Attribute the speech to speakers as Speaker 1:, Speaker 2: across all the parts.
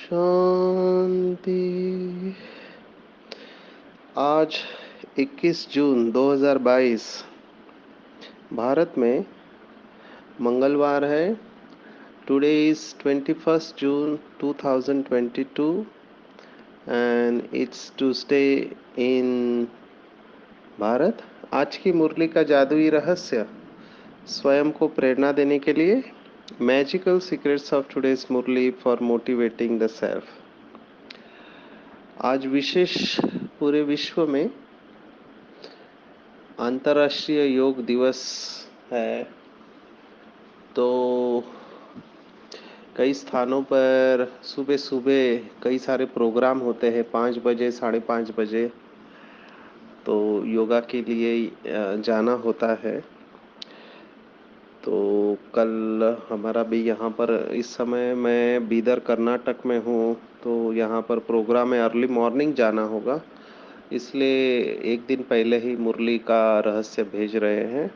Speaker 1: शांति। आज 21 जून 2022 भारत में मंगलवार है। Today is 21st June 2022 and it's Tuesday in Bharat. आज की मुरली का जादुई रहस्य स्वयं को प्रेरणा देने के लिए, magical secrets of today's Murli for motivating the self. आज विशेष पूरे विश्व में अंतर्राष्ट्रीय योग दिवस है। तो कई स्थानों पर सुबह सुबह कई सारे प्रोग्राम होते हैं, 5 बजे 5:30 बजे तो योगा के लिए जाना होता है। तो कल हमारा भी यहाँ पर, इस समय मैं बीदर कर्नाटक में हूँ, तो यहाँ पर प्रोग्राम है, अर्ली मॉर्निंग जाना होगा, इसलिए एक दिन पहले ही मुरली का रहस्य भेज रहे हैं।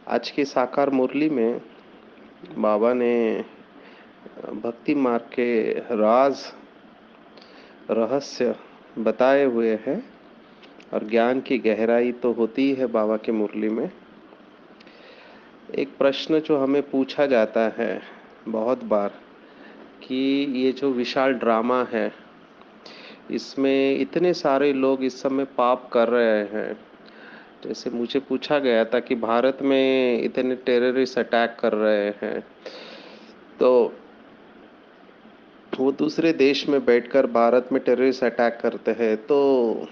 Speaker 1: आज की साकार मुरली में बाबा ने भक्ति मार्ग के राज रहस्य बताए हुए हैं और ज्ञान की गहराई तो होती है बाबा के मुरली में। एक प्रश्न जो हमें पूछा जाता है बहुत बार कि ये जो विशाल ड्रामा है, इसमें इतने सारे लोग इस समय पाप कर रहे हैं। जैसे मुझे पूछा गया था कि भारत में इतने टेररिस्ट अटैक कर रहे हैं, तो वो दूसरे देश में बैठकर भारत में टेररिस्ट अटैक करते हैं, तो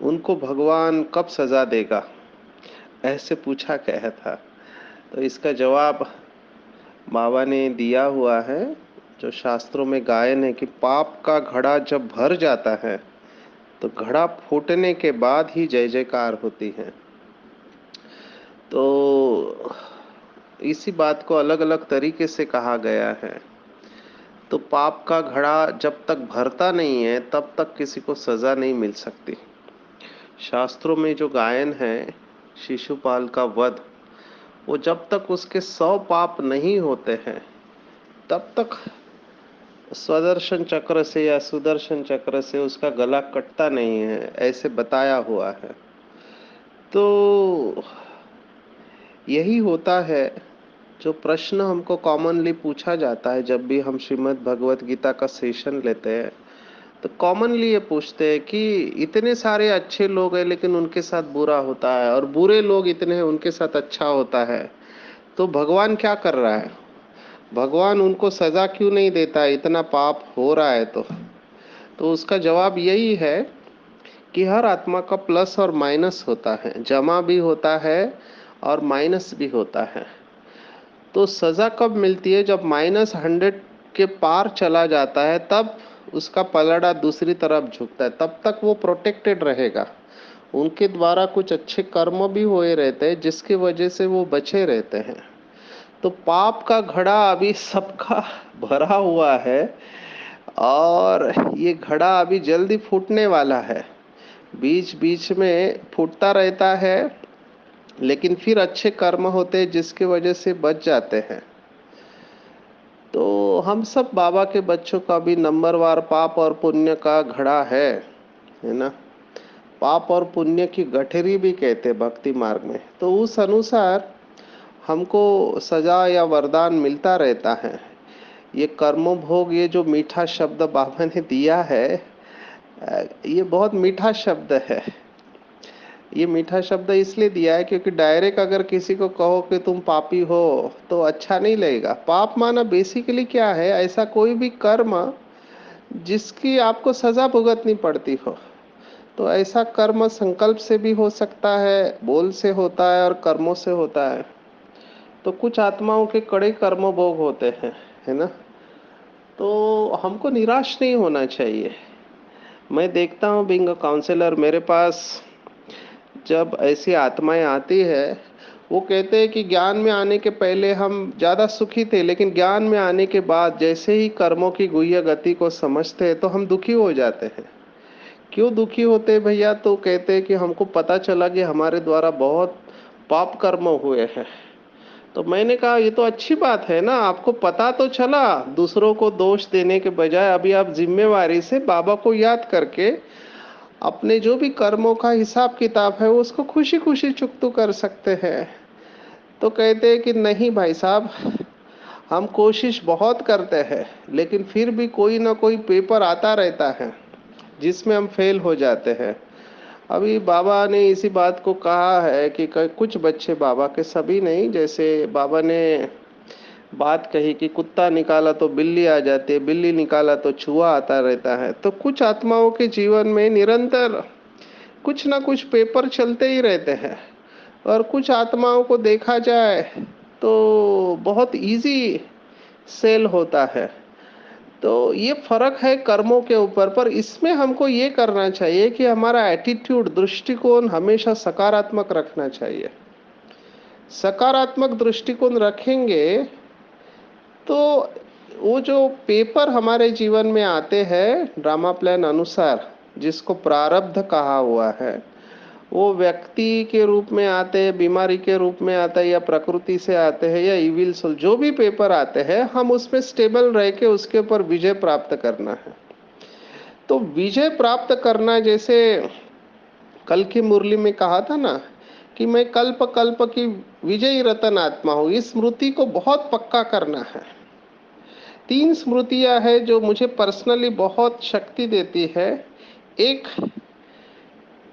Speaker 1: उनको भगवान कब सजा देगा, ऐसे पूछा गया था। तो इसका जवाब बाबा ने दिया हुआ है, जो शास्त्रों में गायन है कि पाप का घड़ा जब भर जाता है तो घड़ा फूटने के बाद ही जय जयकार होती है। तो इसी बात को अलग अलग तरीके से कहा गया है। तो पाप का घड़ा जब तक भरता नहीं है तब तक किसी को सजा नहीं मिल सकती। शास्त्रों में जो गायन है शिशुपाल का वध, वो जब तक उसके 100 पाप नहीं होते हैं तब तक स्वदर्शन चक्र से या सुदर्शन चक्र से उसका गला कटता नहीं है, ऐसे बताया हुआ है। तो यही होता है जो प्रश्न हमको कॉमनली पूछा जाता है जब भी हम श्रीमद् भगवत गीता का सेशन लेते हैं। तो कॉमनली ये पूछते हैं कि इतने सारे अच्छे लोग हैं लेकिन उनके साथ बुरा होता है, और बुरे लोग इतने हैं उनके साथ अच्छा होता है, तो भगवान क्या कर रहा है? भगवान उनको सजा क्यों नहीं देता है, इतना पाप हो रहा है? तो उसका जवाब यही है कि हर आत्मा का प्लस और माइनस होता है, जमा भी होता है और माइनस भी होता है। तो सजा कब मिलती है? जब -100 के पार चला जाता है, तब उसका पलड़ा दूसरी तरफ झुकता है, तब तक वो प्रोटेक्टेड रहेगा। उनके द्वारा कुछ अच्छे कर्म भी हुए रहते हैं जिसकी वजह से वो बचे रहते हैं। तो पाप का घड़ा अभी सबका भरा हुआ है और ये घड़ा अभी जल्दी फूटने वाला है। बीच बीच में फूटता रहता है, लेकिन फिर अच्छे कर्म होते हैं जिसकी वजह से बच जाते हैं। तो हम सब बाबा के बच्चों का भी नंबरवार पाप और पुण्य का घड़ा है ना। पाप और पुण्य की गठरी भी कहते भक्ति मार्ग में। तो उस अनुसार हमको सजा या वरदान मिलता रहता है। ये कर्मो भोग, ये जो मीठा शब्द बाबा ने दिया है, ये बहुत मीठा शब्द है। ये मीठा शब्द इसलिए दिया है क्योंकि डायरेक्ट अगर किसी को कहो कि तुम पापी हो तो अच्छा नहीं लगेगा। पाप माना बेसिकली क्या है? ऐसा कोई भी कर्म जिसकी आपको सजा भुगतनी पड़ती हो। तो ऐसा कर्म संकल्प से भी हो सकता है, बोल से होता है और कर्मों से होता है। तो कुछ आत्माओं के कड़े कर्म भोग होते हैं, है ना। तो हमको निराश नहीं होना चाहिए। मैं देखता हूँ बीइंग अ काउंसलर, मेरे पास जब ऐसी आत्माएं आती है, वो कहते हैं कि ज्ञान में आने के पहले हम ज़्यादा सुखी थे, लेकिन ज्ञान में आने के बाद जैसे ही कर्मों की गुह्य गति को समझते हैं तो हम दुखी हो जाते हैं। क्यों दुखी होते हैं भैया? तो कहते हैं कि हमको पता चला कि हमारे द्वारा बहुत पाप कर्म हुए हैं। तो तो मैंने कहा ये तो अच्छी बात है ना, आपको पता तो चला, दूसरों को दोष देने के बजाय अभी आप जिम्मेवारी से बाबा को याद करके अपने जो भी कर्मों का हिसाब किताब है उसको खुशी खुशी चुकतू कर सकते हैं। तो कहते हैं कि नहीं भाई साहब, हम कोशिश बहुत करते हैं लेकिन फिर भी कोई ना कोई पेपर आता रहता है जिसमें हम फेल हो जाते हैं। अभी बाबा ने इसी बात को कहा है कि कुछ बच्चे, बाबा के सभी नहीं, जैसे बाबा ने बात कही कि कुत्ता निकाला तो बिल्ली आ जाती है, बिल्ली निकाला तो चूहा आता रहता है, तो कुछ आत्माओं के जीवन में निरंतर कुछ ना कुछ पेपर चलते ही रहते हैं। और कुछ आत्माओं को देखा जाए तो बहुत इजी सेल होता है। तो ये फर्क है कर्मों के ऊपर, पर इसमें हमको ये करना चाहिए कि हमारा एटीट्यूड, दृष्टिकोण हमेशा सकारात्मक रखना चाहिए। सकारात्मक दृष्टिकोण रखेंगे तो वो जो पेपर हमारे जीवन में आते हैं ड्रामा प्लान अनुसार, जिसको प्रारब्ध कहा हुआ है, वो व्यक्ति के रूप में आते हैं, बीमारी के रूप में आते हैं, या प्रकृति से आते हैं, या इविल सोल, जो भी पेपर आते हैं हम उसमें स्टेबल रह के उसके ऊपर विजय प्राप्त करना है। तो विजय प्राप्त करना, जैसे कल की मुरली में कहा था ना कि मैं कल्प कल्प की विजयी रतन आत्मा हूं, इस स्मृति को बहुत पक्का करना है। 3 स्मृतियां है जो मुझे पर्सनली बहुत शक्ति देती है। एक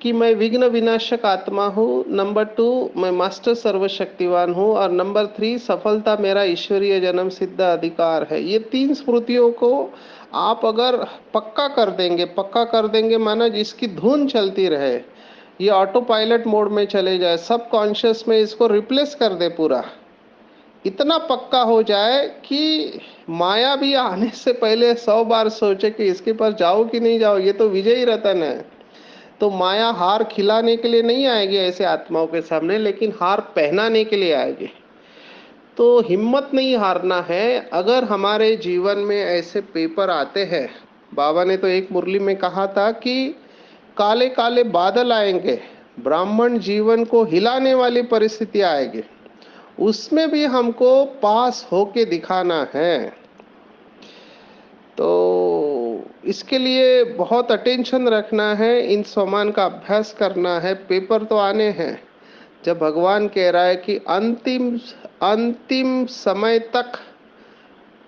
Speaker 1: कि मैं विघ्न विनाशक आत्मा हूँ, नंबर 2 मैं मास्टर सर्वशक्तिवान हूँ, और नंबर 3 सफलता मेरा ईश्वरीय जन्म सिद्ध अधिकार है। ये 3 स्मृतियों को आप अगर पक्का कर देंगे माना जिसकी धुन चलती रहे, ये ऑटो पायलट मोड में चले जाए, सब कॉन्शियस में इसको रिप्लेस कर दे पूरा, इतना पक्का हो जाए कि माया भी आने से पहले 100 बार सोचे कि इसके पास जाओ कि नहीं जाओ, ये तो विजयी रतन है। तो माया हार खिलाने के लिए नहीं आएगी ऐसे आत्माओं के सामने, लेकिन हार पहनाने के लिए आएगी। तो हिम्मत नहीं हारना है। अगर हमारे जीवन में ऐसे पेपर आते हैं, बाबा ने तो एक मुरली में कहा था कि काले काले बादल आएंगे, ब्राह्मण जीवन को हिलाने वाली परिस्थिति आएगी, उसमें भी हमको पास होके दिखाना है। तो इसके लिए बहुत अटेंशन रखना है, इन स्वमान का अभ्यास करना है। पेपर तो आने हैं, जब भगवान कह रहा है कि अंतिम अंतिम समय तक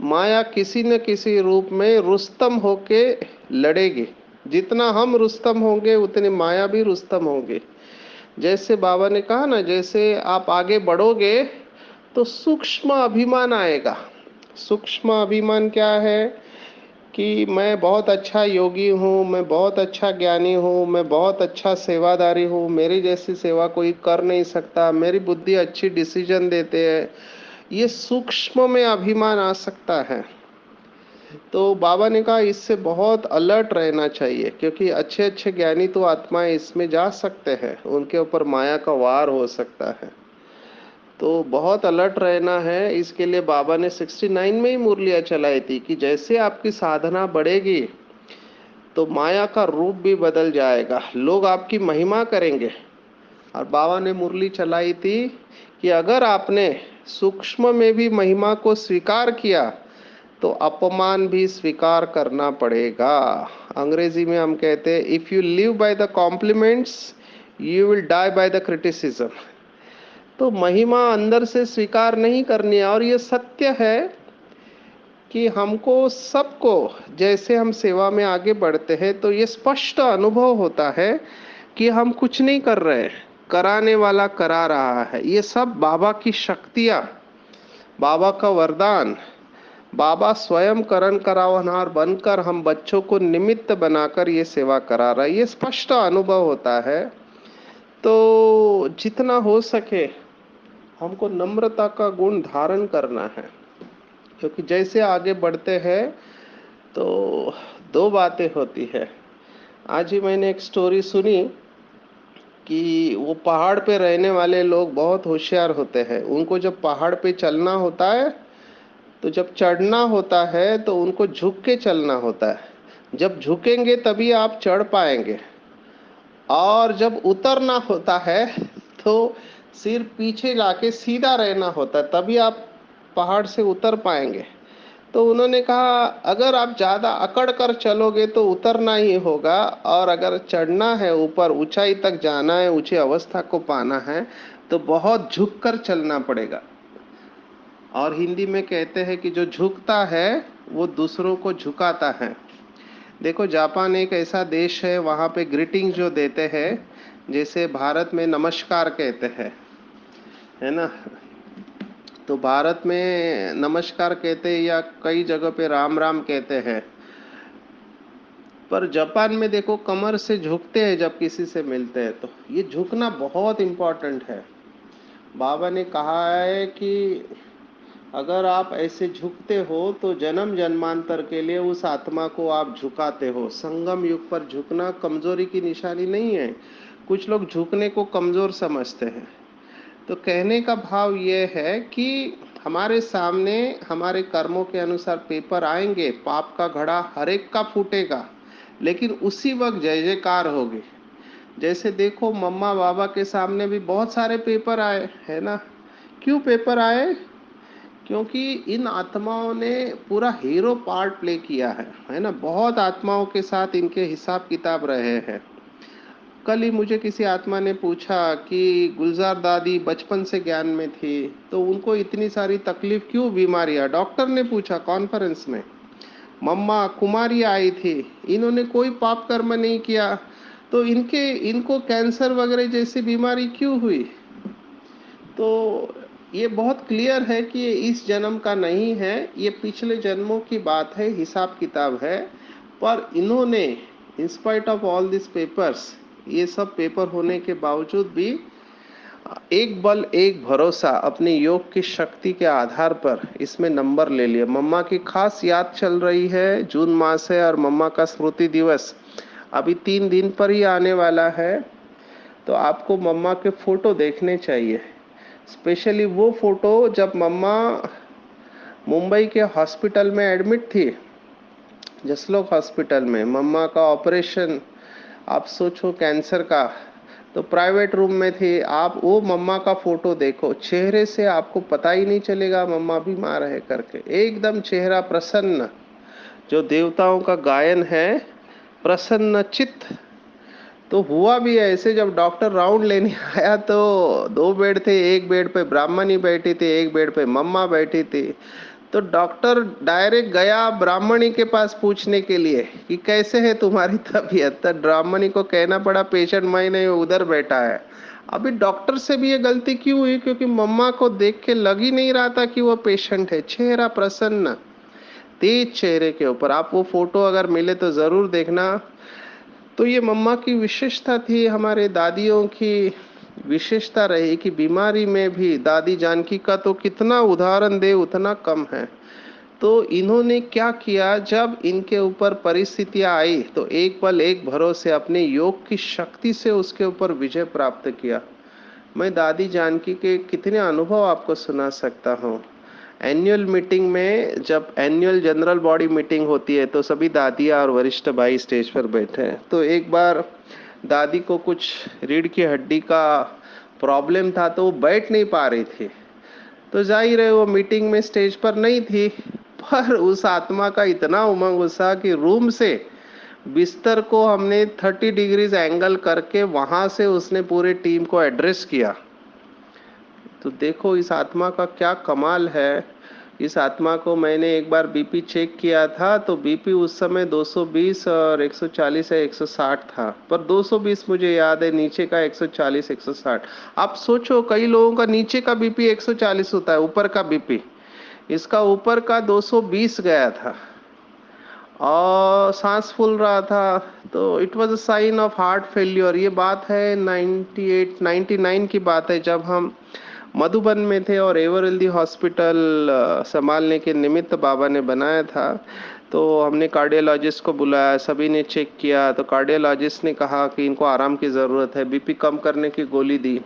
Speaker 1: माया किसी न किसी रूप में रुस्तम होके लड़ेगी। जितना हम रुस्तम होंगे उतनी माया भी रुस्तम होंगे। जैसे बाबा ने कहा ना, जैसे आप आगे बढ़ोगे तो सूक्ष्म अभिमान आएगा। सूक्ष्म अभिमान क्या है कि मैं बहुत अच्छा योगी हूँ, मैं बहुत अच्छा ज्ञानी हूँ, मैं बहुत अच्छा सेवादारी हूँ, मेरी जैसी सेवा कोई कर नहीं सकता, मेरी बुद्धि अच्छी डिसीजन देते हैं, ये सूक्ष्म में अभिमान आ सकता है। तो बाबा ने कहा इससे बहुत अलर्ट रहना चाहिए, क्योंकि अच्छे अच्छे ज्ञानी तो आत्माएं इसमें जा सकते हैं, उनके ऊपर माया का वार हो सकता है। तो बहुत अलर्ट रहना है। इसके लिए बाबा ने 69 में ही मुरलियाँ चलाई थी कि जैसे आपकी साधना बढ़ेगी तो माया का रूप भी बदल जाएगा, लोग आपकी महिमा करेंगे। और बाबा ने मुरली चलाई थी कि अगर आपने सूक्ष्म में भी महिमा को स्वीकार किया तो अपमान भी स्वीकार करना पड़ेगा। अंग्रेजी में हम कहते हैं if you live by the compliments you will die by the criticism. तो महिमा अंदर से स्वीकार नहीं करनी है। और ये सत्य है कि हमको सबको, जैसे हम सेवा में आगे बढ़ते हैं तो ये स्पष्ट अनुभव होता है कि हम कुछ नहीं कर रहे, कराने वाला करा रहा है। ये सब बाबा की शक्तियाँ, बाबा का वरदान, बाबा स्वयं करण करावनहार बनकर हम बच्चों को निमित्त बनाकर ये सेवा करा रहा है, ये स्पष्ट अनुभव होता है। तो जितना हो सके हमको नम्रता का गुण धारण करना है, क्योंकि जैसे आगे बढ़ते हैं तो 2 बातें होती है। आज ही मैंने एक स्टोरी सुनी कि वो पहाड़ पे रहने वाले लोग बहुत होशियार होते हैं। उनको जब पहाड़ पे चलना होता है तो जब चढ़ना होता है तो उनको झुक के चलना होता है। जब झुकेंगे तभी आप चढ़ पाएंगे, और जब उतरना होता है तो सिर पीछे लाके सीधा रहना होता है, तभी आप पहाड़ से उतर पाएंगे। तो उन्होंने कहा अगर आप ज़्यादा अकड़ कर चलोगे तो उतरना ही होगा, और अगर चढ़ना है, ऊपर ऊंचाई तक जाना है, ऊंची अवस्था को पाना है, तो बहुत झुक कर चलना पड़ेगा। और हिंदी में कहते हैं कि जो झुकता है वो दूसरों को झुकाता है। देखो, जापान एक ऐसा देश है, वहाँ पे ग्रीटिंग जो देते हैं, जैसे भारत में नमस्कार कहते हैं, है ना। तो भारत में नमस्कार कहते हैं या कई जगह पे राम राम कहते हैं, पर जापान में देखो कमर से झुकते हैं जब किसी से मिलते हैं। तो ये झुकना बहुत इम्पोर्टेंट है। बाबा ने कहा है कि अगर आप ऐसे झुकते हो तो जन्म जन्मांतर के लिए उस आत्मा को आप झुकाते हो। संगम युग पर झुकना कमजोरी की निशानी नहीं है। कुछ लोग झुकने को कमजोर समझते हैं। तो कहने का भाव ये है कि हमारे सामने हमारे कर्मों के अनुसार पेपर आएंगे, पाप का घड़ा हर एक का फूटेगा, लेकिन उसी वक्त जय जयकार होगी। जैसे देखो, मम्मा बाबा के सामने भी बहुत सारे पेपर आए, है ना। क्यों पेपर आए? क्योंकि इन आत्माओं ने पूरा हीरो पार्ट प्ले किया है ना। बहुत आत्माओं के साथ इनके हिसाब किताब रहे हैं। कल ही मुझे किसी आत्मा ने पूछा कि गुलजार दादी बचपन से ज्ञान में थी, तो उनको इतनी सारी तकलीफ क्यों, बीमारियां? डॉक्टर ने पूछा कॉन्फ्रेंस में। मम्मा कुमारी आई थी, इन्होंने कोई पाप कर्म नहीं किया, तो इनको कैंसर वगैरह जैसी बीमारी क्यों हुई? तो ये बहुत क्लियर है कि ये इस जन्म का नहीं है, ये पिछले जन्मों की बात है, हिसाब किताब है। पर इन्होंने in spite of all this papers, ये सब पेपर होने के बावजूद भी एक बल एक भरोसा अपने योग की शक्ति के आधार पर इसमें नंबर ले लिए। मम्मा की खास याद चल रही है, जून मास है और मम्मा का स्मृति दिवस अभी 3 दिन पर ही आने वाला है। तो आपको मम्मा के फोटो देखने चाहिए, स्पेशली वो फोटो जब मम्मा मुंबई के हॉस्पिटल में एडमिट थी, जसलोक हॉस्पिटल में। मम्मा का ऑपरेशन, आप सोचो, कैंसर का, तो प्राइवेट रूम में थे आप। वो मम्मा का फोटो देखो, चेहरे से आपको पता ही नहीं चलेगा मम्मा बीमार है करके, एकदम चेहरा प्रसन्न। जो देवताओं का गायन है, प्रसन्न चित्त। तो हुआ भी ऐसे, जब डॉक्टर राउंड लेने आया तो 2 बेड थे, एक बेड पे ब्राह्मणी बैठी थी, एक बेड पे मम्मा बैठी थी। तो डॉक्टर डायरेक्ट गया ब्राह्मणी के पास पूछने के लिए कि कैसे है तुम्हारी तबीयत। तो ब्राह्मणी को कहना पड़ा पेशेंट मैं नहीं, उधर बैठा है। अभी डॉक्टर से भी ये गलती क्यों हुई? क्योंकि मम्मा को देख के लग ही नहीं रहा था कि वो पेशेंट है। चेहरा प्रसन्न, तेज चेहरे के ऊपर। आप वो फोटो अगर मिले तो जरूर देखना। तो ये मम्मा की विशेषता थी, हमारे दादियों की विशेषता रही कि बीमारी में भी दादी जानकी का तो कितना उदाहरण दे उतना कम है। तो इन्होंने क्या किया, जब इनके ऊपर परिस्थितियां आई तो एक पल एक भरोसे अपने योग की शक्ति से उसके ऊपर विजय प्राप्त किया। मैं दादी जानकी के कितने अनुभव आपको सुना सकता हूँ। एनुअल मीटिंग में, जब एनुअल जनरल बॉडी मीटिंग होती है तो सभी दादियाँ और वरिष्ठ भाई स्टेज पर बैठे हैं। तो एक बार दादी को कुछ रीढ़ की हड्डी का प्रॉब्लम था, तो वो बैठ नहीं पा रही थी। तो जाहिर है वो मीटिंग में स्टेज पर नहीं थी, पर उस आत्मा का इतना उमंग उत्साह कि रूम से बिस्तर को हमने 30 डिग्रीज एंगल करके वहां से उसने पूरे टीम को एड्रेस किया। तो देखो इस आत्मा का क्या कमाल है। इस आत्मा को मैंने एक बार बीपी चेक किया था, तो बीपी उस समय 220 और 140 है 160 था, पर 220 मुझे याद है, नीचे का 140 160। आप सोचो, कई लोगों का नीचे का बीपी 140 होता है, ऊपर का बीपी, इसका ऊपर का 220 गया था और सांस फूल रहा था। तो it was a sign of heart failure. ये बात है 98 99 की बात है, जब हम मधुबन में थे और एवर हेल्दी हॉस्पिटल संभालने के निमित्त बाबा ने बनाया था। तो हमने कार्डियोलॉजिस्ट को बुलाया, सभी ने चेक किया। तो कार्डियोलॉजिस्ट ने कहा कि इनको आराम की ज़रूरत है, बीपी कम करने की गोली दी।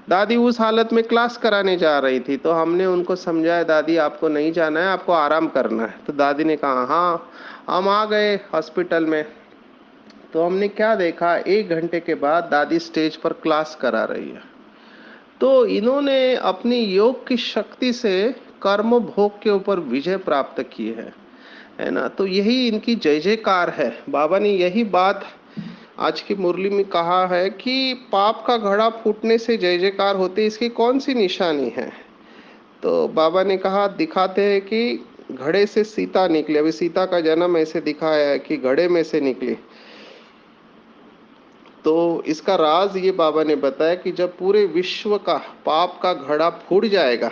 Speaker 1: दादी उस हालत में क्लास कराने जा रही थी, तो हमने उनको समझाया दादी आपको नहीं जाना है, आपको आराम करना है। तो दादी ने कहा हाँ। हम आ गए हॉस्पिटल में। तो हमने क्या देखा, 1 घंटे के बाद दादी स्टेज पर क्लास करा रही है। तो इन्होंने अपनी योग की शक्ति से कर्म भोग के ऊपर विजय प्राप्त की है ना। तो यही इनकी जय जयकार है। बाबा ने यही बात आज की मुरली में कहा है कि पाप का घड़ा फूटने से जय जयकार होती, इसकी कौन सी निशानी है। तो बाबा ने कहा, दिखाते हैं कि घड़े से सीता निकली। अभी सीता का जन्म ऐसे दिखाया है कि घड़े में से निकली। तो इसका राज ये बाबा ने बताया कि जब पूरे विश्व का पाप का घड़ा फूट जाएगा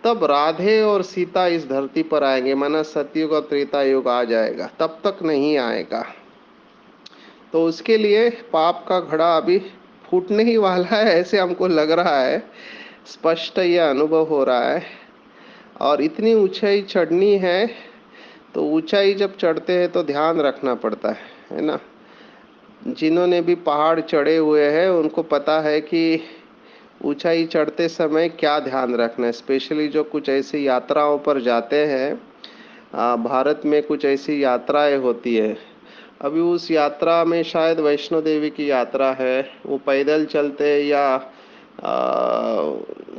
Speaker 1: तब राधे और सीता इस धरती पर आएंगे, माना सतयुग और त्रेता युग आ जाएगा, तब तक नहीं आएगा। तो उसके लिए पाप का घड़ा अभी फूटने ही वाला है, ऐसे हमको लग रहा है, स्पष्ट यह अनुभव हो रहा है। और इतनी ऊंचाई चढ़नी है, तो ऊंचाई जब चढ़ते हैं तो ध्यान रखना पड़ता है ना। जिन्होंने भी पहाड़ चढ़े हुए हैं उनको पता है कि ऊंचाई चढ़ते समय क्या ध्यान रखना है। स्पेशली जो कुछ ऐसी यात्राओं पर जाते हैं, भारत में कुछ ऐसी यात्राएं होती है। अभी उस यात्रा में शायद वैष्णो देवी की यात्रा है, वो पैदल चलते या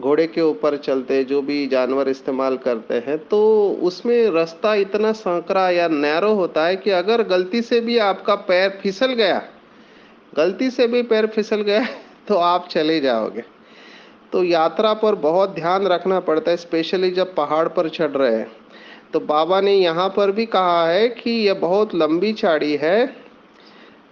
Speaker 1: घोड़े के ऊपर चलते, जो भी जानवर इस्तेमाल करते हैं, तो उसमें रास्ता इतना संकरा या नैरो होता है कि अगर गलती से भी आपका पैर फिसल गया, गलती से भी पैर फिसल गया तो आप चले जाओगे। तो यात्रा पर बहुत ध्यान रखना पड़ता है, स्पेशली जब पहाड़ पर चढ़ रहे हैं। तो बाबा ने यहाँ पर भी कहा है कि यह बहुत लंबी चाड़ी है,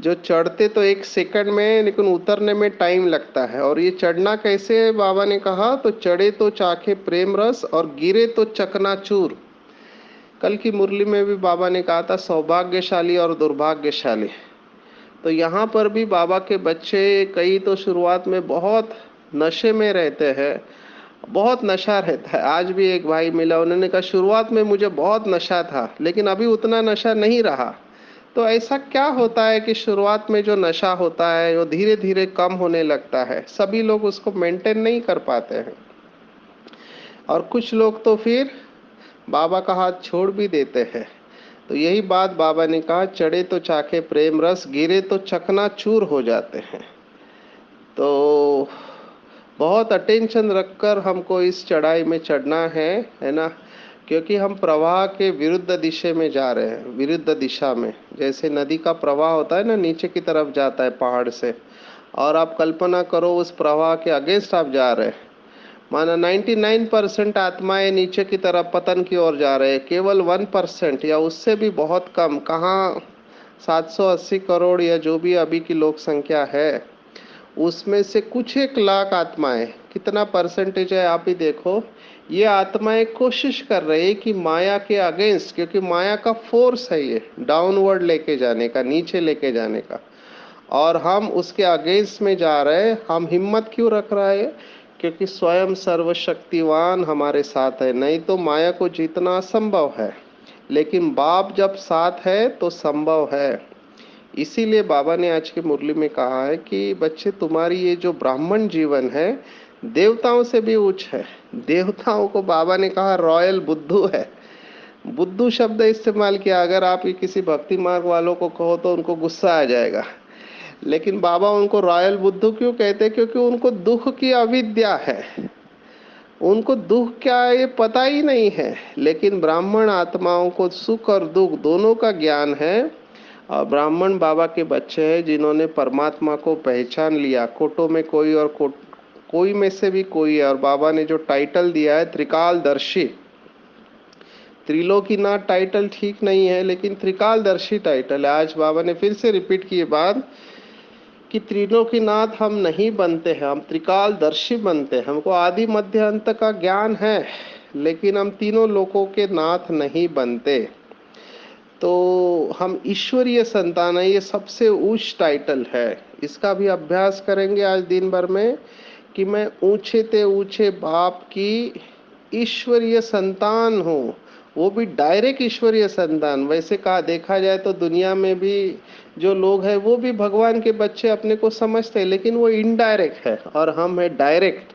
Speaker 1: जो चढ़ते तो 1 सेकंड में, लेकिन उतरने में टाइम लगता है। और ये चढ़ना कैसे है, बाबा ने कहा, तो चढ़े तो चाखे प्रेम रस और गिरे तो चकनाचूर। कल की मुरली में भी बाबा ने कहा था सौभाग्यशाली और दुर्भाग्यशाली। तो यहाँ पर भी बाबा के बच्चे कई तो शुरुआत में बहुत नशे में रहते हैं, बहुत नशा रहता है। आज भी एक भाई मिला, उन्होंने कहा शुरुआत में मुझे बहुत नशा था लेकिन अभी उतना नशा नहीं रहा। तो ऐसा क्या होता है कि शुरुआत में जो नशा होता है वो धीरे धीरे कम होने लगता है, सभी लोग उसको मेंटेन नहीं कर पाते हैं, और कुछ लोग तो फिर बाबा का हाथ छोड़ भी देते हैं। तो यही बात बाबा ने कहा, चढ़े तो चाखे प्रेम रस, गिरे तो चकनाचूर हो जाते हैं। तो बहुत अटेंशन रखकर हमको इस चढ़ाई में चढ़ना है ना, क्योंकि हम प्रवाह के विरुद्ध दिशा में जा रहे हैं, विरुद्ध दिशा में। जैसे नदी का प्रवाह होता है ना, नीचे की तरफ जाता है पहाड़ से, और आप कल्पना करो उस प्रवाह के अगेंस्ट आप जा रहे हैं। माना 99% आत्माएं नीचे की तरफ पतन की ओर जा रहे हैं, केवल 1% या उससे भी बहुत कम, कहाँ 780 करोड़ या जो भी अभी की लोक संख्या है, उसमें से कुछ 1 लाख आत्माएं, कितना परसेंटेज है आप ही देखो। ये आत्माएं कोशिश कर रही है कि माया के अगेंस्ट, क्योंकि माया का फोर्स है ये डाउनवर्ड लेके जाने का, नीचे लेके जाने का, और हम उसके अगेंस्ट में जा रहे हैं। हम हिम्मत क्यों रख रहे हैं, क्योंकि स्वयं सर्वशक्तिवान हमारे साथ है, नहीं तो माया को जीतना असंभव है। लेकिन बाप जब साथ है तो संभव है। इसीलिए बाबा ने आज की मुरली में कहा है कि बच्चे, तुम्हारी ये जो ब्राह्मण जीवन है देवताओं से भी उच्च है। देवताओं को बाबा ने कहा रॉयल बुद्धू है, बुद्धू शब्द इस्तेमाल किया। अगर आप ये किसी भक्ति मार्ग वालों को कहो तो उनको गुस्सा आ जाएगा, लेकिन बाबा उनको रॉयल बुद्धू क्यों कहते हैं, क्योंकि उनको दुख की अविद्या है, उनको दुख क्या है ये पता ही नहीं है। लेकिन ब्राह्मण आत्माओं को सुख और दुख दोनों का ज्ञान है, और ब्राह्मण बाबा के बच्चे हैं जिन्होंने परमात्मा को पहचान लिया। कोटों में कोई और कोई में से भी कोई है, और बाबा ने जो टाइटल दिया है त्रिकालदर्शी, त्रिलोकीनाथ टाइटल ठीक नहीं है लेकिन त्रिकालदर्शी टाइटल है। आज बाबा ने फिर से रिपीट की बात कि त्रिलोकीनाथ हम नहीं बनते हैं, हम त्रिकालदर्शी बनते हैं। हमको आदि मध्य अंत का ज्ञान है, लेकिन हम तीनों लोकों के नाथ नहीं बनते। तो हम ईश्वरीय संतान है, ये सबसे उच्च टाइटल है। इसका भी अभ्यास करेंगे आज दिन भर में कि मैं ऊंचे ते ऊंचे बाप की ईश्वरीय संतान हूँ, वो भी डायरेक्ट ईश्वरीय संतान। वैसे कहा देखा जाए तो दुनिया में भी जो लोग हैं वो भी भगवान के बच्चे अपने को समझते हैं, लेकिन वो इनडायरेक्ट है और हम है डायरेक्ट।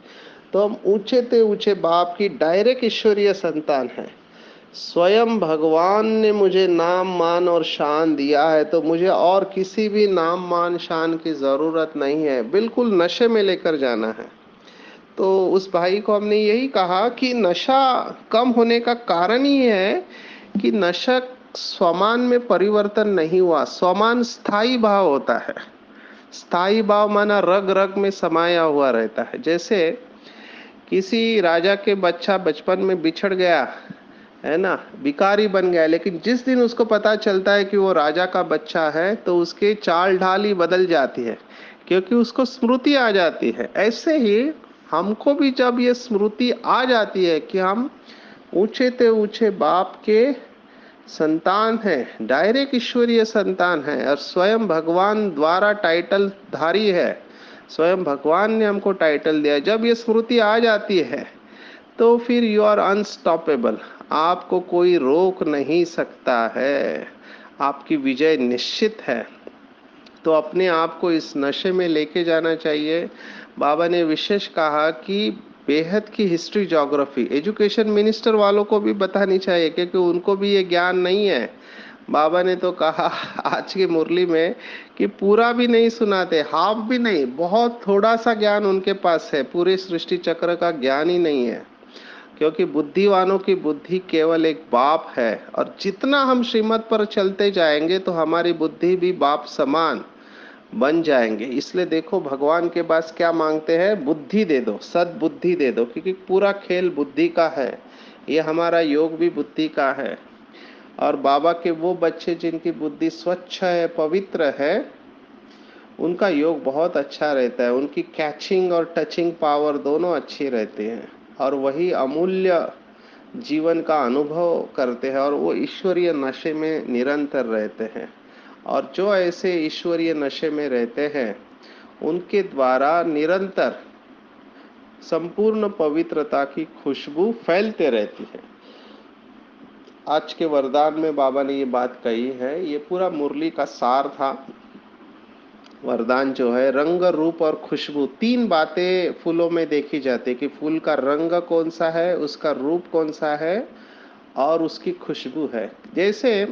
Speaker 1: तो हम ऊंचे ते ऊंचे बाप की डायरेक्ट ईश्वरीय संतान है। स्वयं भगवान ने मुझे नाम मान और शान दिया है, तो मुझे और किसी भी नाम मान शान की जरूरत नहीं है। बिल्कुल नशे में लेकर जाना है। तो उस भाई को हमने यही कहा कि नशा कम होने का कारण ही है कि नशा स्वमान में परिवर्तन नहीं हुआ। स्वमान स्थायी भाव होता है। स्थायी भाव माना रग रग में समाया हुआ रहता है। जैसे किसी राजा के बच्चा बचपन में बिछड़ गया है ना, भिखारी बन गया, लेकिन जिस दिन उसको पता चलता है कि वो राजा का बच्चा है तो उसके चाल ढाल ही बदल जाती है, क्योंकि उसको स्मृति आ जाती है। ऐसे ही हमको भी जब ये स्मृति आ जाती है कि हम ऊंचे ते ऊंचे बाप के संतान है, डायरेक्ट ईश्वरीय संतान है, और स्वयं भगवान द्वारा टाइटल धारी है, स्वयं भगवान ने हमको टाइटल दिया, जब ये स्मृति आ जाती है तो फिर यू आर अनस्टॉपेबल। आपको कोई रोक नहीं सकता है, आपकी विजय निश्चित है। तो अपने आप को इस नशे में लेके जाना चाहिए। बाबा ने विशेष कहा कि बेहद की हिस्ट्री ज्योग्राफी एजुकेशन मिनिस्टर वालों को भी बतानी चाहिए, क्योंकि उनको भी ये ज्ञान नहीं है। बाबा ने तो कहा आज की मुरली में कि पूरा भी नहीं सुनाते, हाफ भी नहीं, बहुत थोड़ा सा ज्ञान उनके पास है, पूरे सृष्टि चक्र का ज्ञान ही नहीं है। क्योंकि बुद्धिवानों की बुद्धि केवल एक बाप है, और जितना हम श्रीमत पर चलते जाएंगे तो हमारी बुद्धि भी बाप समान बन जाएंगे। इसलिए देखो भगवान के पास क्या मांगते हैं, बुद्धि दे दो, सद्बुद्धि दे दो, क्योंकि पूरा खेल बुद्धि का है। ये हमारा योग भी बुद्धि का है। और बाबा के वो बच्चे जिनकी बुद्धि स्वच्छ है, पवित्र है, उनका योग बहुत अच्छा रहता है। उनकी कैचिंग और टचिंग पावर दोनों अच्छी रहती हैं, और वही अमूल्य जीवन का अनुभव करते हैं, और वो ईश्वरीय नशे में निरंतर रहते हैं। और जो ऐसे ईश्वरीय नशे में रहते हैं उनके द्वारा निरंतर संपूर्ण पवित्रता की खुशबू फैलते रहती है। आज के वरदान में बाबा ने ये बात कही है, ये पूरा मुरली का सार था। वरदान जो है, रंग रूप और खुशबू, तीन बातें फूलों में देखी जाती है कि फूल का रंग कौन सा है, उसका रूप कौन सा है, और उसकी खुशबू है। जैसे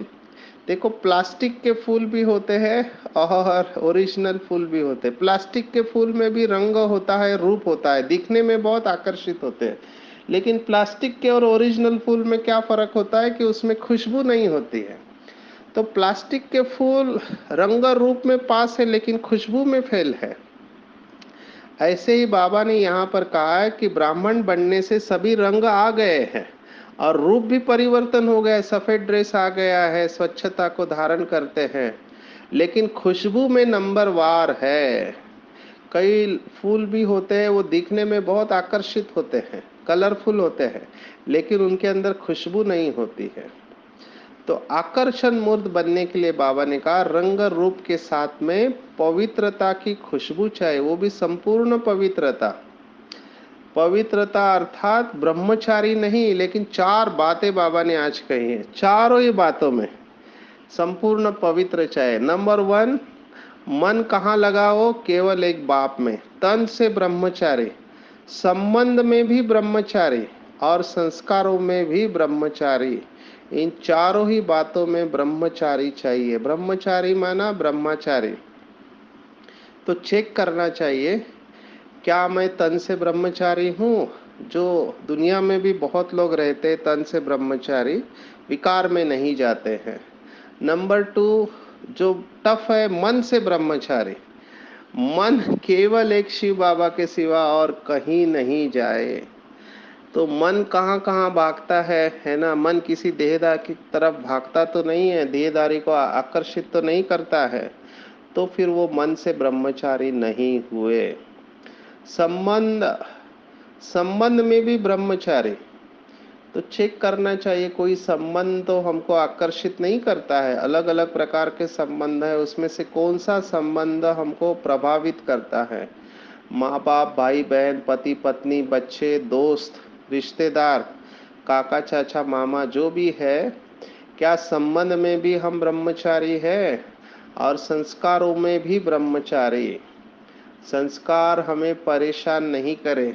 Speaker 1: देखो प्लास्टिक के फूल भी होते हैं और ओरिजिनल फूल भी होते हैं। प्लास्टिक के फूल में भी रंग होता है, रूप होता है, दिखने में बहुत आकर्षित होते हैं, लेकिन प्लास्टिक के और ओरिजिनल फूल में क्या फर्क होता है कि उसमें खुशबू नहीं होती है। तो प्लास्टिक के फूल रंग रूप में पास है, लेकिन खुशबू में फेल है। ऐसे ही बाबा ने यहाँ पर कहा है कि ब्राह्मण बनने से सभी रंग आ गए हैं और रूप भी परिवर्तन हो गया है, सफेद ड्रेस आ गया है, स्वच्छता को धारण करते हैं, लेकिन खुशबू में नंबर वार है। कई फूल भी होते हैं, वो दिखने में बहुत आकर्षित होते हैं, कलरफुल होते हैं, लेकिन उनके अंदर खुशबू नहीं होती है। तो आकर्षण मूर्त बनने के लिए बाबा ने कहा रंग रूप के साथ में पवित्रता की खुशबू चाहिए, वो भी संपूर्ण पवित्रता। पवित्रता अर्थात ब्रह्मचारी नहीं, लेकिन चार बातें बाबा ने आज कही है, चारों ही बातों में संपूर्ण पवित्र चाहिए। नंबर वन, मन कहाँ लगाओ, केवल एक बाप में, तन से ब्रह्मचारी, संबंध में भी ब्रह्मचारी, और संस्कारों में भी ब्रह्मचारी। इन चारों ही बातों में ब्रह्मचारी चाहिए। ब्रह्मचारी माना ब्रह्मचारी। तो चेक करना चाहिए, क्या मैं तन से ब्रह्मचारी हूँ? जो दुनिया में भी बहुत लोग रहते हैं तन से ब्रह्मचारी, विकार में नहीं जाते हैं। नंबर टू, जो टफ है, मन से ब्रह्मचारी, मन केवल एक शिव बाबा के सिवा और कहीं नहीं जाए। तो मन कहाँ कहाँ भागता है ना, मन किसी देहदार की तरफ भागता तो नहीं है, देहदारी को आकर्षित तो नहीं करता है, तो फिर वो मन से ब्रह्मचारी नहीं हुए। संबंध, संबंध में भी ब्रह्मचारी, तो चेक करना चाहिए कोई संबंध तो हमको आकर्षित नहीं करता है। अलग अलग प्रकार के संबंध है, उसमें से कौन सा संबंध हमको प्रभावित करता है? माँ बाप, भाई बहन, पति पत्नी, बच्चे, दोस्त, रिश्तेदार, काका चाचा मामा, जो भी है, क्या संबंध में भी हम ब्रह्मचारी है? और संस्कारों में भी ब्रह्मचारी। संस्कार हमें परेशान नहीं करे।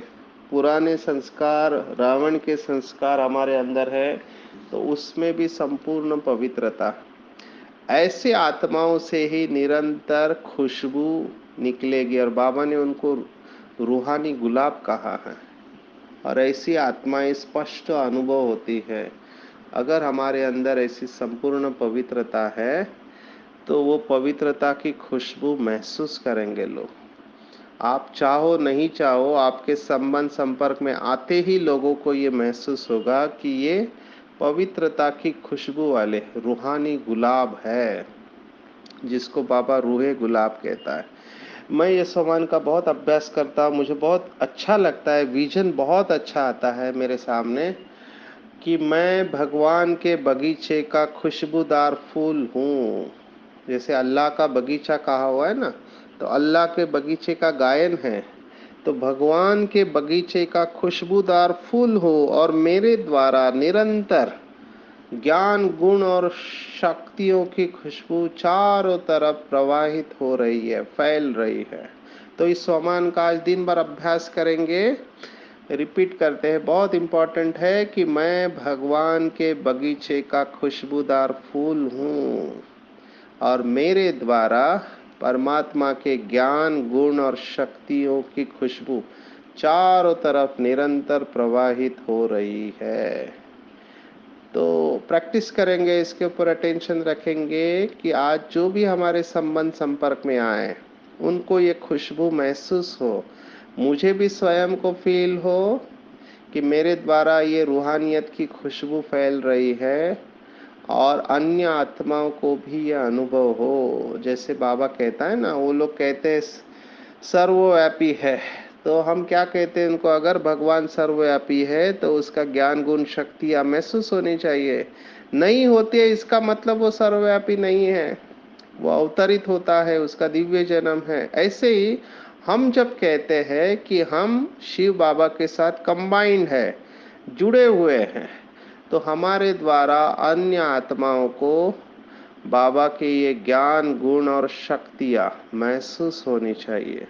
Speaker 1: पुराने संस्कार, रावण के संस्कार हमारे अंदर है, तो उसमें भी संपूर्ण पवित्रता। ऐसे आत्माओं से ही निरंतर खुशबू निकलेगी। और बाबा ने उनको रूहानी गुलाब कहाँ है। और ऐसी आत्माएं स्पष्ट अनुभव होती है। अगर हमारे अंदर ऐसी संपूर्ण पवित्रता है तो वो पवित्रता की खुशबू महसूस करेंगे लोग। आप चाहो नहीं चाहो, आपके संबंध संपर्क में आते ही लोगों को ये महसूस होगा कि ये पवित्रता की खुशबू वाले रूहानी गुलाब है, जिसको बाबा रूहे गुलाब कहता है। मैं ये समान का बहुत अभ्यास करता हूँ, मुझे बहुत अच्छा लगता है, विजन बहुत अच्छा आता है मेरे सामने कि मैं भगवान के बगीचे का खुशबूदार फूल हूँ। जैसे अल्लाह का बगीचा कहा हुआ है ना, तो अल्लाह के बगीचे का गायन है, तो भगवान के बगीचे का खुशबूदार फूल हो और मेरे द्वारा निरंतर ज्ञान गुण और शक्तियों की खुशबू चारों तरफ प्रवाहित हो रही है, फैल रही है। तो इस स्वमान का आज दिन भर अभ्यास करेंगे, रिपीट करते हैं। बहुत इंपॉर्टेंट है कि मैं भगवान के बगीचे का खुशबूदार फूल हूँ और मेरे द्वारा परमात्मा के ज्ञान गुण और शक्तियों की खुशबू चारों तरफ निरंतर प्रवाहित हो रही है। तो प्रैक्टिस करेंगे, इसके ऊपर अटेंशन रखेंगे कि आज जो भी हमारे संबंध संपर्क में आए उनको ये खुशबू महसूस हो, मुझे भी स्वयं को फील हो कि मेरे द्वारा ये रूहानियत की खुशबू फैल रही है और अन्य आत्माओं को भी यह अनुभव हो। जैसे बाबा कहता है ना, वो लोग कहते हैं सर्वव्यापी है, तो हम क्या कहते हैं उनको, अगर भगवान सर्वव्यापी है तो उसका ज्ञान गुण शक्तियाँ महसूस होनी चाहिए। नहीं होती है इसका मतलब वो सर्वव्यापी नहीं है, वो अवतरित होता है, उसका दिव्य जन्म है। ऐसे ही हम जब कहते हैं कि हम शिव बाबा के साथ कंबाइंड है, जुड़े हुए हैं, तो हमारे द्वारा अन्य आत्माओं को बाबा के ये ज्ञान गुण और शक्तियाँ महसूस होनी चाहिए,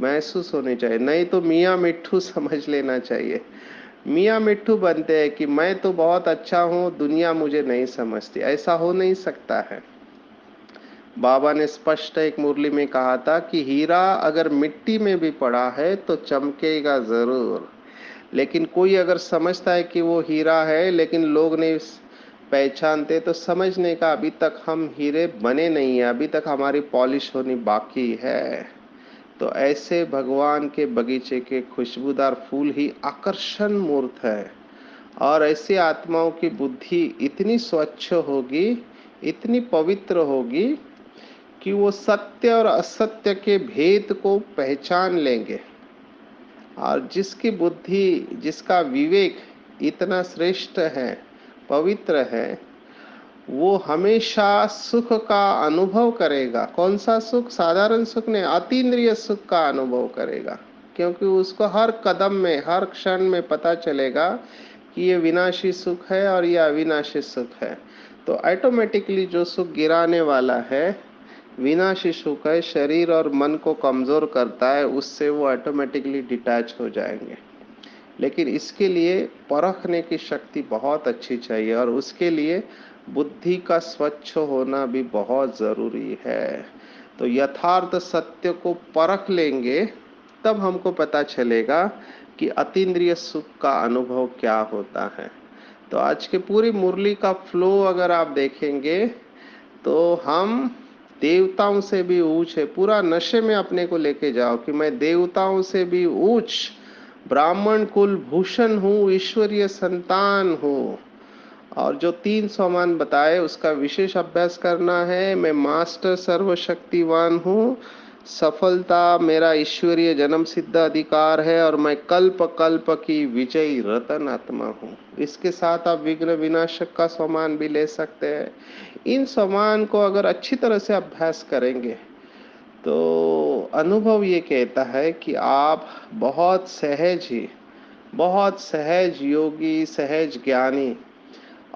Speaker 1: महसूस होनी चाहिए। नहीं तो मियाँ मिट्ठू समझ लेना चाहिए। मियाँ मिट्ठू बनते हैं कि मैं तो बहुत अच्छा हूँ, दुनिया मुझे नहीं समझती। ऐसा हो नहीं सकता है। बाबा ने स्पष्ट एक मुरली में कहा था कि हीरा अगर मिट्टी में भी पड़ा है तो चमकेगा जरूर, लेकिन कोई अगर समझता है कि वो हीरा है लेकिन लोग नहीं पहचानते, तो समझने का अभी तक हम हीरे बने नहीं है, अभी तक हमारी पॉलिश होनी बाकी है। तो ऐसे भगवान के बगीचे के खुशबूदार फूल ही आकर्षण मूर्त है। और ऐसी आत्माओं की बुद्धि इतनी स्वच्छ होगी, इतनी पवित्र होगी कि वो सत्य और असत्य के भेद को पहचान लेंगे। और जिसकी बुद्धि, जिसका विवेक इतना श्रेष्ठ है, पवित्र है, वो हमेशा सुख का अनुभव करेगा। कौन सा सुख? साधारण सुख नहीं, अतीन्द्रिय सुख का अनुभव करेगा, क्योंकि उसको हर कदम में, हर क्षण में पता चलेगा कि ये विनाशी सुख है और ये अविनाशी सुख है। तो ऑटोमेटिकली जो सुख गिराने वाला है, विनाशी सुख है, शरीर और मन को कमजोर करता है, उससे वो ऑटोमेटिकली डिटैच हो जाएंगे। लेकिन इसके लिए परखने की शक्ति बहुत अच्छी चाहिए और उसके लिए बुद्धि का स्वच्छ होना भी बहुत जरूरी है। तो यथार्थ सत्य को परख लेंगे तब हमको पता चलेगा कि अतीन्द्रिय सुख का अनुभव क्या होता है। तो आज के पूरी मुरली का फ्लो अगर आप देखेंगे तो हम देवताओं से भी ऊंच है, पूरा नशे में अपने को लेके जाओ कि मैं देवताओं से भी ऊंच ब्राह्मण कुल भूषण हूँ, ईश्वरीय संतान हूँ। और जो 3 सोमान बताए उसका विशेष अभ्यास करना है। मैं मास्टर सर्वशक्तिवान हूँ, सफलता मेरा ईश्वरीय जन्म सिद्ध अधिकार है और मैं कल्प कल्प की विजयी रतन आत्मा हूँ। इसके साथ आप विघ्न विनाशक का सोमान भी ले सकते हैं। इन सोमान को अगर अच्छी तरह से अभ्यास करेंगे तो अनुभव ये कहता है कि आप बहुत सहज ही, बहुत सहज योगी, सहज ज्ञानी,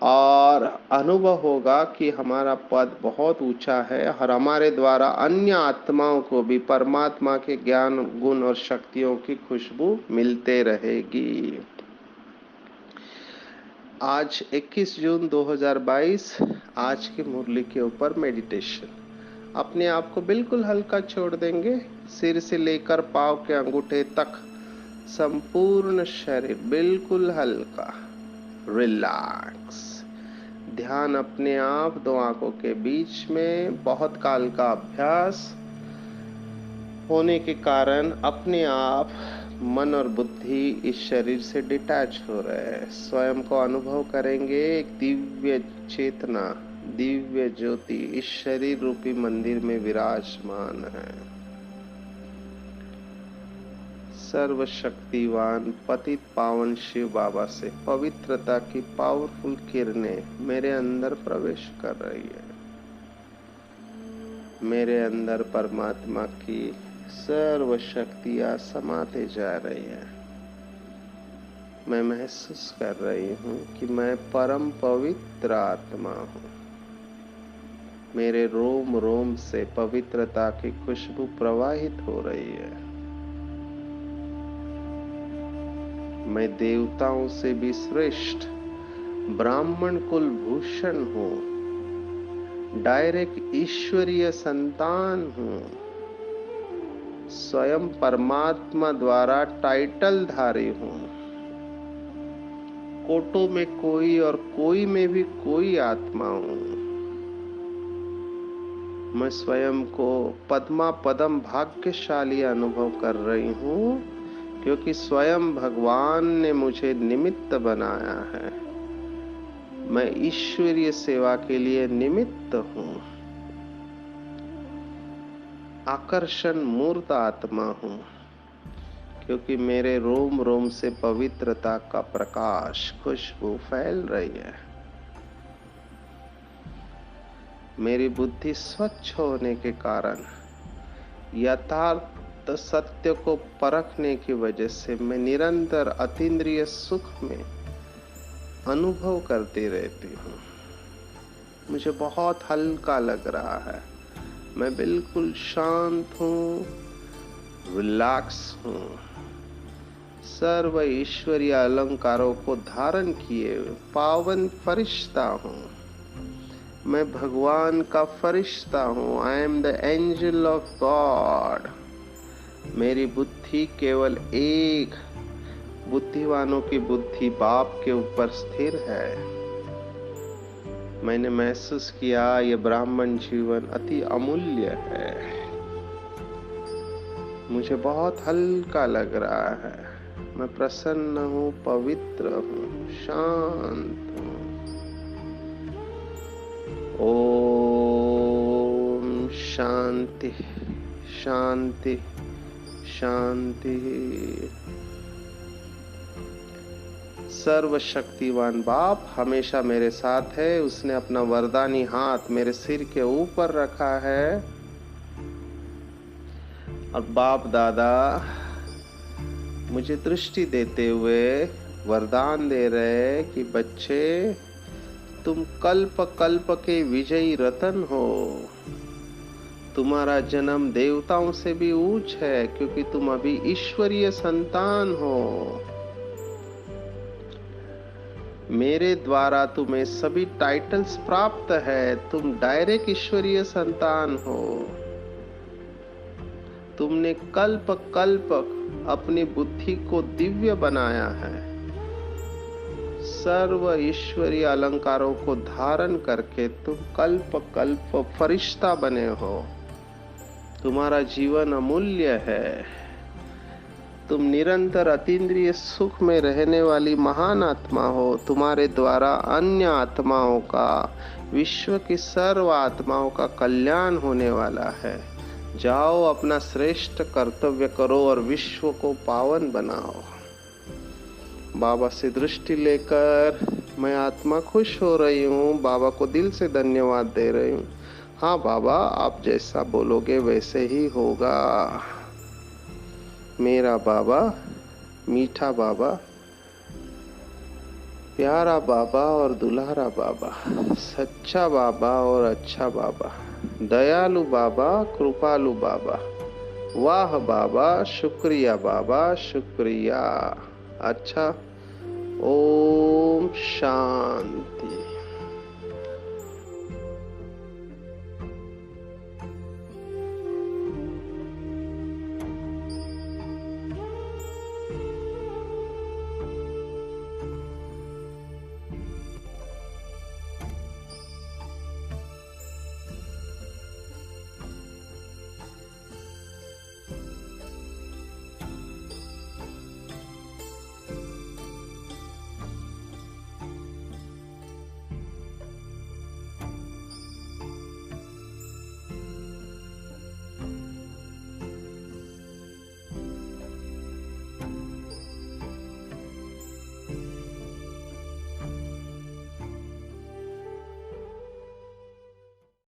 Speaker 1: और अनुभव होगा कि हमारा पद बहुत ऊंचा है और हमारे द्वारा अन्य आत्माओं को भी परमात्मा के ज्ञान गुण और शक्तियों की खुशबू मिलते रहेगी। आज 21 जून 2022, आज की मुरली के ऊपर मेडिटेशन। अपने आप को बिल्कुल हल्का छोड़ देंगे। सिर से लेकर पाँव के अंगूठे तक संपूर्ण शरीर बिल्कुल हल्का, रिलैक्स। ध्यान अपने आप दो आंखों के बीच में बहुत काल का अभ्यास होने के कारण अपने आप मन और बुद्धि इस शरीर से डिटैच हो रहे हैं। स्वयं को अनुभव करेंगे एक दिव्य चेतना, दिव्य ज्योति इस शरीर रूपी मंदिर में विराजमान है। सर्वशक्तिवान पतित पावन शिव बाबा से पवित्रता की पावरफुल किरणें मेरे अंदर प्रवेश कर रही है। मेरे अंदर परमात्मा की सर्व शक्तियां समाते जा रही है। मैं महसूस कर रही हूँ कि मैं परम पवित्र आत्मा हूँ। मेरे रोम रोम से पवित्रता की खुशबू प्रवाहित हो रही है। मैं देवताओं से भी श्रेष्ठ ब्राह्मण कुल भूषण हूँ, डायरेक्ट ईश्वरीय संतान हूँ, स्वयं परमात्मा द्वारा टाइटल धारी हूँ। कोटों में कोई और कोई में भी कोई आत्मा हूँ। मैं स्वयं को पद्मा पदम भाग्यशाली अनुभव कर रही हूँ, क्योंकि स्वयं भगवान ने मुझे निमित्त बनाया है। मैं ईश्वरीय सेवा के लिए निमित्त हूँ। आकर्षण मूर्त आत्मा हूँ, क्योंकि मेरे रोम रोम से पवित्रता का प्रकाश खुशबू फैल रही है। मेरी बुद्धि स्वच्छ होने के कारण यथार्थ सत्य को परखने की वजह से मैं निरंतर अतीन्द्रिय सुख में अनुभव करती रहती हूँ। मुझे बहुत हल्का लग रहा है। मैं बिल्कुल शांत हूँ, रिलैक्स हूँ। सर्व ईश्वरीय अलंकारों को धारण किए पावन फरिश्ता हूँ। मैं भगवान का फरिश्ता हूँ। I am the angel of God. मेरी बुद्धि केवल एक, बुद्धिवानों की बुद्धि बाप के ऊपर स्थिर है। मैंने महसूस किया यह ब्राह्मण जीवन अति अमूल्य है। मुझे बहुत हल्का लग रहा है। मैं प्रसन्न हूँ, पवित्र हूँ, शांत हूँ। ओम शांति शांति शांति। सर्वशक्तिवान बाप हमेशा मेरे साथ है। उसने अपना वरदानी हाथ मेरे सिर के ऊपर रखा है और बाप दादा मुझे दृष्टि देते हुए वरदान दे रहे कि बच्चे, तुम कल्प कल्प के विजयी रतन हो। तुम्हारा जन्म देवताओं से भी ऊंच है, क्योंकि तुम अभी ईश्वरीय संतान हो। मेरे द्वारा तुम्हें सभी टाइटल्स प्राप्त है। तुम डायरेक्ट ईश्वरीय संतान हो। तुमने कल्प कल्प अपनी बुद्धि को दिव्य बनाया है। सर्व ईश्वरीय अलंकारों को धारण करके तुम कल्प कल्प फरिश्ता बने हो। तुम्हारा जीवन अमूल्य है। तुम निरंतर अतीन्द्रिय सुख में रहने वाली महान आत्मा हो। तुम्हारे द्वारा अन्य आत्माओं का, विश्व की सर्व आत्माओं का कल्याण होने वाला है। जाओ, अपना श्रेष्ठ कर्तव्य करो और विश्व को पावन बनाओ। बाबा से दृष्टि लेकर मैं आत्मा खुश हो रही हूँ। बाबा को दिल से धन्यवाद दे रही हूँ। हाँ बाबा, आप जैसा बोलोगे वैसे ही होगा। मेरा बाबा, मीठा बाबा, प्यारा बाबा और दुलारा बाबा, सच्चा बाबा और अच्छा बाबा, दयालु बाबा, कृपालु बाबा, वाह बाबा, शुक्रिया बाबा, शुक्रिया। अच्छा, ओम शांति।